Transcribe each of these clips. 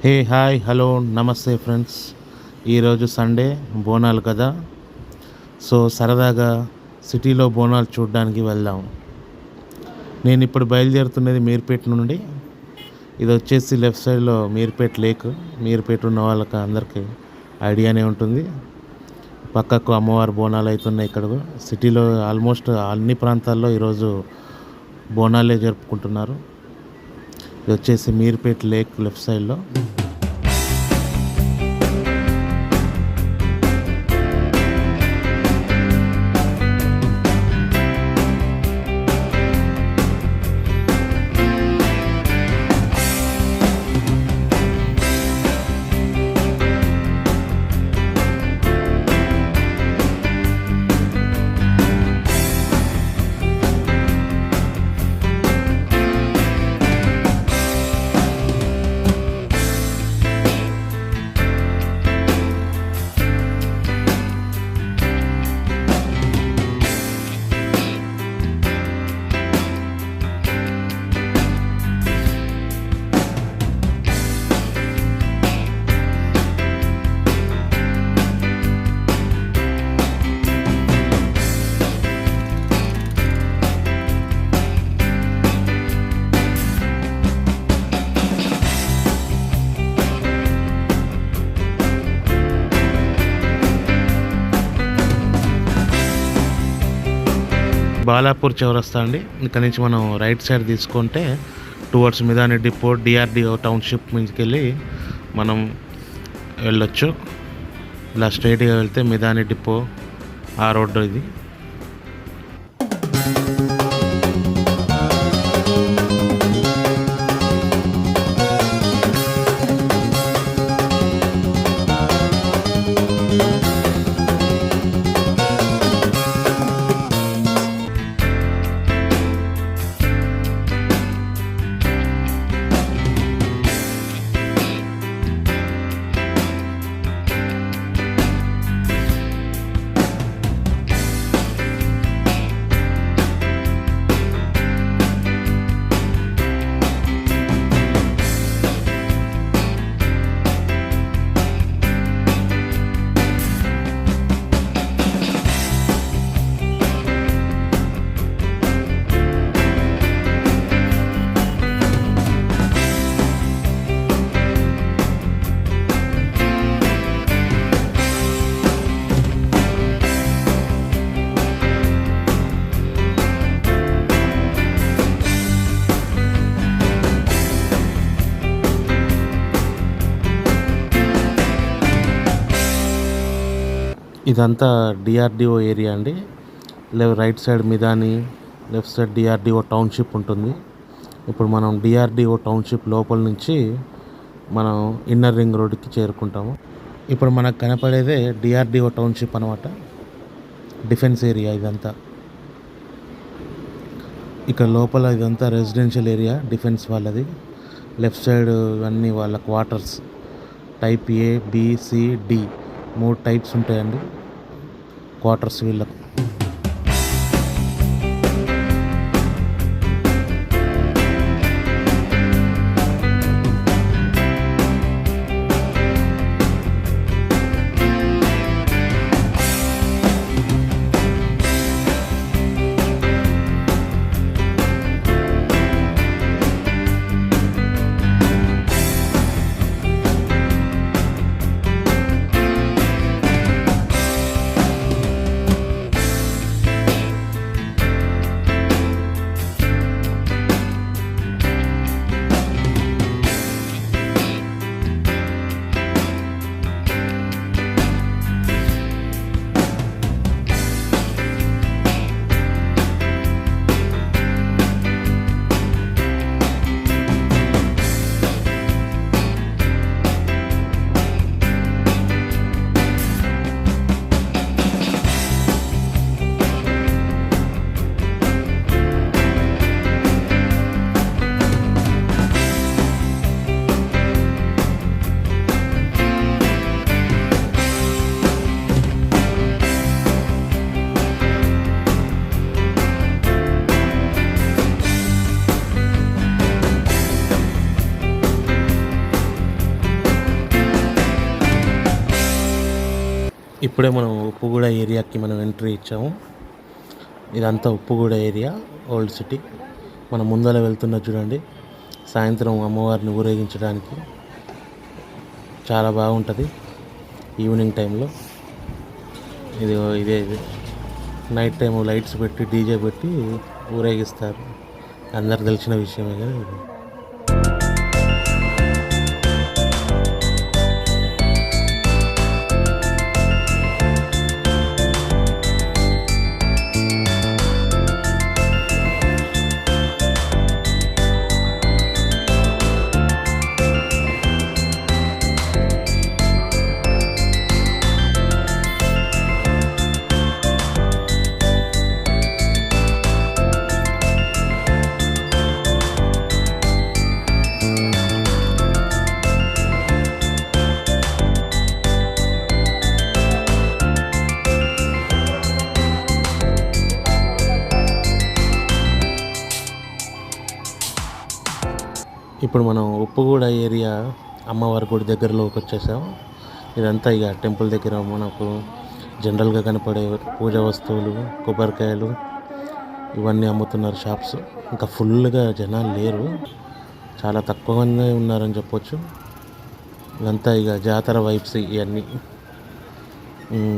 Hey hi hello నమస్తే friends. ఈరోజు Sunday Bonalu కదా. సో సరదాగా సిటీలో బోనాలు చూడడానికి వెళ్దాం. నేను ఇప్పుడు బయలుదేరుతున్నది మీర్పేట నుండి. ఇది వచ్చేసి లెఫ్ట్ సైడ్లో మీర్పేట లేక్. మీర్పేట ఉన్న వాళ్ళకి అందరికీ ఐడియానే ఉంటుంది. పక్కకు అమ్మవారి బోనాలు అవుతున్నాయి. ఇక్కడ సిటీలో ఆల్మోస్ట్ అన్ని ప్రాంతాల్లో ఈరోజు బోనాలే జరుపుకుంటున్నారు. ఇది వచ్చేసి మీర్పేట లేక్ లెఫ్ట్ సైడ్లో. బాలాపూర్ చౌరస్తా అండి. ఇక్కడ నుంచి మనం రైట్ సైడ్ తీసుకుంటే towards Midhani depot DRDO township మీదకి వెళ్ళి మనం వెళ్ళొచ్చు. ఇలా స్ట్రైట్గా వెళ్తే మిదాని డిపో ఆ రోడ్డు ఇది. ఇదంతా డిఆర్డిఓ ఏరియా అండి. Right side Midhani, left side DRDO township ఉంటుంది. ఇప్పుడు మనం డిఆర్డిఓ టౌన్షిప్ లోపల నుంచి మనం ఇన్నర్ రింగ్ రోడ్కి చేరుకుంటాము. ఇప్పుడు మనకు కనపడేదే డిఆర్డిఓ టౌన్షిప్ అనమాట. డిఫెన్స్ ఏరియా ఇదంతా. ఇక్కడ లోపల ఇదంతా రెసిడెన్షియల్ ఏరియా డిఫెన్స్ వాళ్ళది. లెఫ్ట్ సైడ్ అన్నీ వాళ్ళ క్వార్టర్స్. టైప్ ఏ, బి, సి, డి 3 టైప్స్ ఉంటాయండి క్వార్టర్స్ వీళ్ళకు. ఇప్పుడే మనం ఉప్పుగూడ ఏరియాకి మనం ఎంట్రీ ఇచ్చాము. ఇదంతా ఉప్పుగూడ ఏరియా, ఓల్డ్ సిటీ. మనం ముందర వెళ్తున్న చూడండి, సాయంత్రం అమ్మవారిని ఊరేగించడానికి చాలా బాగుంటుంది ఈవినింగ్ టైంలో. ఇదే నైట్ టైం లైట్స్ పెట్టి డీజే పెట్టి ఊరేగిస్తారు. అందరికి తెలిసిన విషయమే కదా ఇది. ఇప్పుడు మనం ఉప్పుగూడ ఏరియా అమ్మవారి గుడి దగ్గరలోకి వచ్చేసాం. ఇదంతా ఇక టెంపుల్ దగ్గర మనకు జనరల్గా కనపడే పూజ వస్తువులు, కొబ్బరికాయలు ఇవన్నీ అమ్ముతున్నారు షాప్స్. ఇంకా ఫుల్గా జనాలు లేరు, చాలా తక్కువగానే ఉన్నారని చెప్పొచ్చు. ఇదంతా ఇక జాతర వైబ్స్ ఇవన్నీ.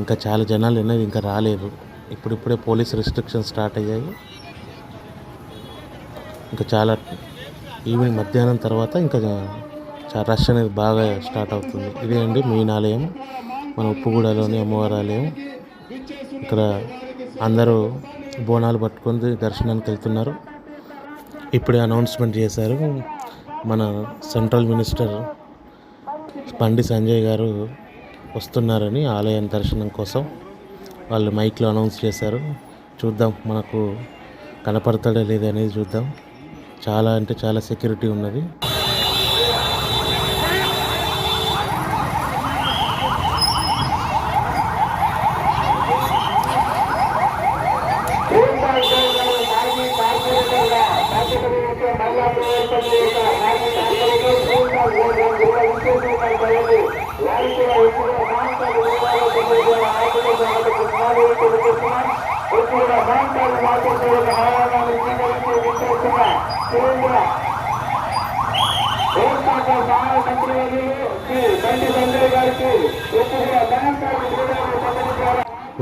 ఇంకా చాలా జనాలు అనేది ఇంకా రాలేదు. ఇప్పుడిప్పుడే పోలీస్ రెస్ట్రిక్షన్స్ స్టార్ట్ అయ్యాయి. ఇంకా చాలా ఈవినింగ్ మధ్యాహ్నం తర్వాత ఇంకా రష్ అనేది బాగా స్టార్ట్ అవుతుంది. ఇదే అండి మెయిన్ ఆలయం, మన ఉప్పుగూడలోని అమ్మవారి ఆలయం. ఇక్కడ అందరూ బోనాలు పట్టుకొని దర్శనానికి వెళ్తున్నారు. ఇప్పుడే అనౌన్స్మెంట్ చేశారు, మన సెంట్రల్ మినిస్టర్ బండి సంజయ్ గారు వస్తున్నారని ఆలయం దర్శనం కోసం. వాళ్ళు మైక్లో అనౌన్స్ చేశారు. చూద్దాం మనకు కనపడతాడా లేదా అనేది చూద్దాం. చాలా అంటే చాలా సెక్యూరిటీ ఉన్నది.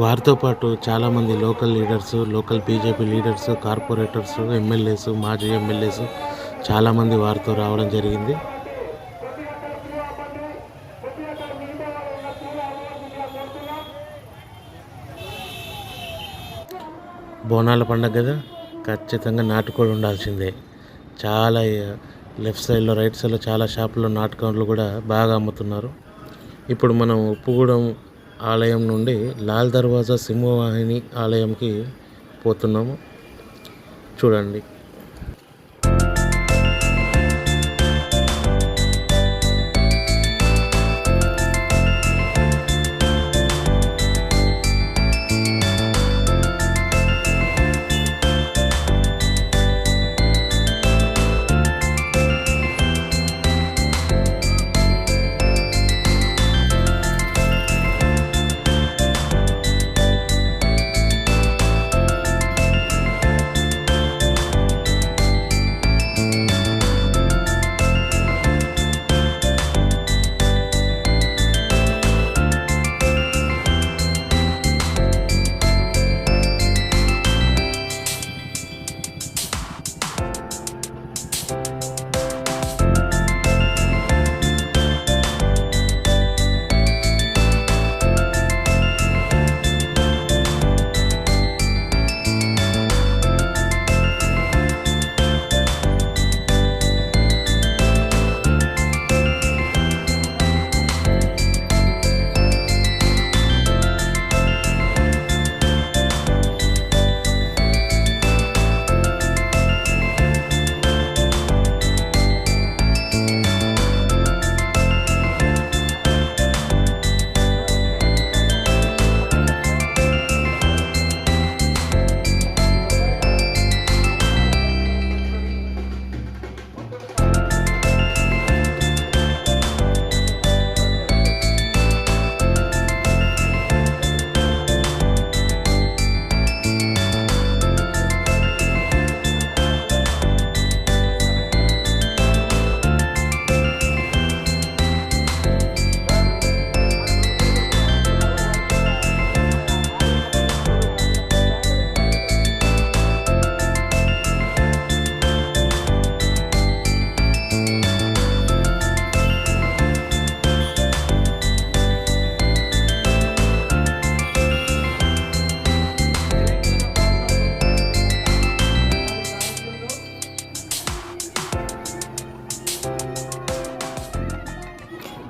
వారితో పాటు చాలామంది local leaders, local BJP leaders, corporators, MLAs, మాజీ ఎమ్మెల్యేస్ చాలామంది వారితో రావడం జరిగింది. బోనాల పండగ కదా, ఖచ్చితంగా నాటుకోడి ఉండాల్సిందే. చాలా లెఫ్ట్ సైడ్లో, రైట్ సైడ్లో చాలా షాపుల్లో నాటుకోళ్ళు కూడా బాగా అమ్ముతున్నారు. ఇప్పుడు మనం ఉప్పుగూడెం ఆలయం నుండి లాల్ దర్వాజా సింహవాహిని ఆలయంకి పోతున్నాము. చూడండి.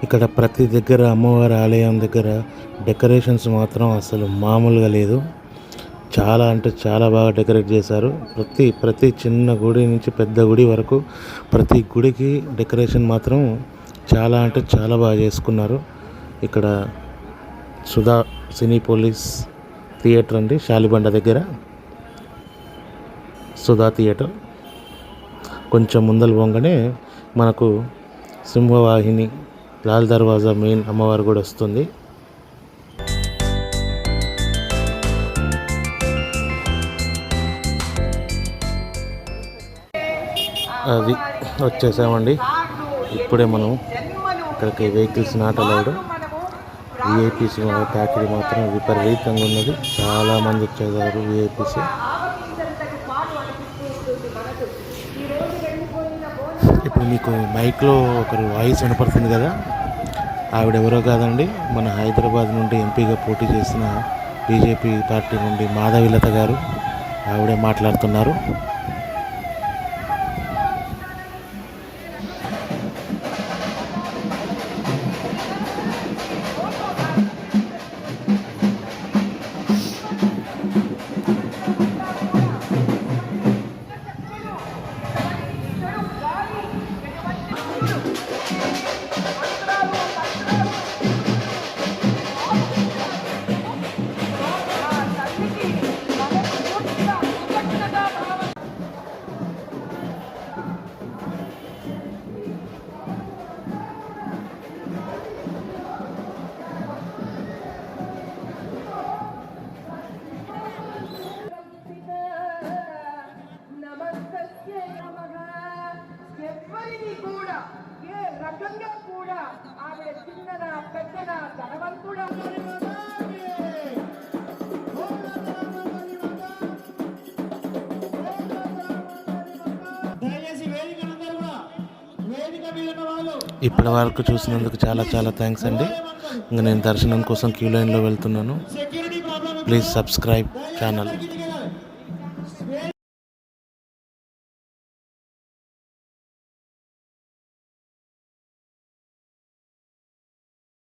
ఇక్కడ ప్రతి దగ్గర అమ్మవారి ఆలయం దగ్గర డెకరేషన్స్ మాత్రం అసలు మామూలుగా లేదు. చాలా అంటే చాలా బాగా డెకరేట్ చేశారు. ప్రతి చిన్న గుడి నుంచి పెద్ద గుడి వరకు ప్రతి గుడికి డెకరేషన్ మాత్రం చాలా అంటే చాలా బాగా చేసుకున్నారు. ఇక్కడ సుధా సినీ పోలీస్ థియేటర్ అండి, శాలిబండ దగ్గర సుధా థియేటర్. కొంచెం ముందలు పోగానే మనకు సింహవాహిని లాల్ దర్వాజా మెయిన్ అమ్మవారు కూడా వస్తుంది. అది వచ్చేసామండి. ఇప్పుడే మనం ఇక్కడికి vehicles not allowed. VIPs package మాత్రం విపరీతంగా ఉన్నది. చాలామంది వచ్చేసారు విఐపీస్. ఇప్పుడు మీకు మైక్లో ఒకరు వాయిస్ వినపడుతుంది కదా, ఆవిడెవరో కాదండి, మన హైదరాబాద్ నుండి ఎంపీగా పోటీ చేసిన బీజేపీ పార్టీ నుండి మాధవిలత గారు. ఆవిడే మాట్లాడుతున్నారు. ఎవరిని కూడా ఏ రకంగా కూడా ఆవిడ చిన్నన పెద్దన ధనవంతుడా ఇప్పటి వరకు చూసినందుకు చాలా చాలా థ్యాంక్స్ అండి. ఇంకా నేను దర్శనం కోసం క్యూ లైన్లో వెళ్తున్నాను. Please subscribe channel.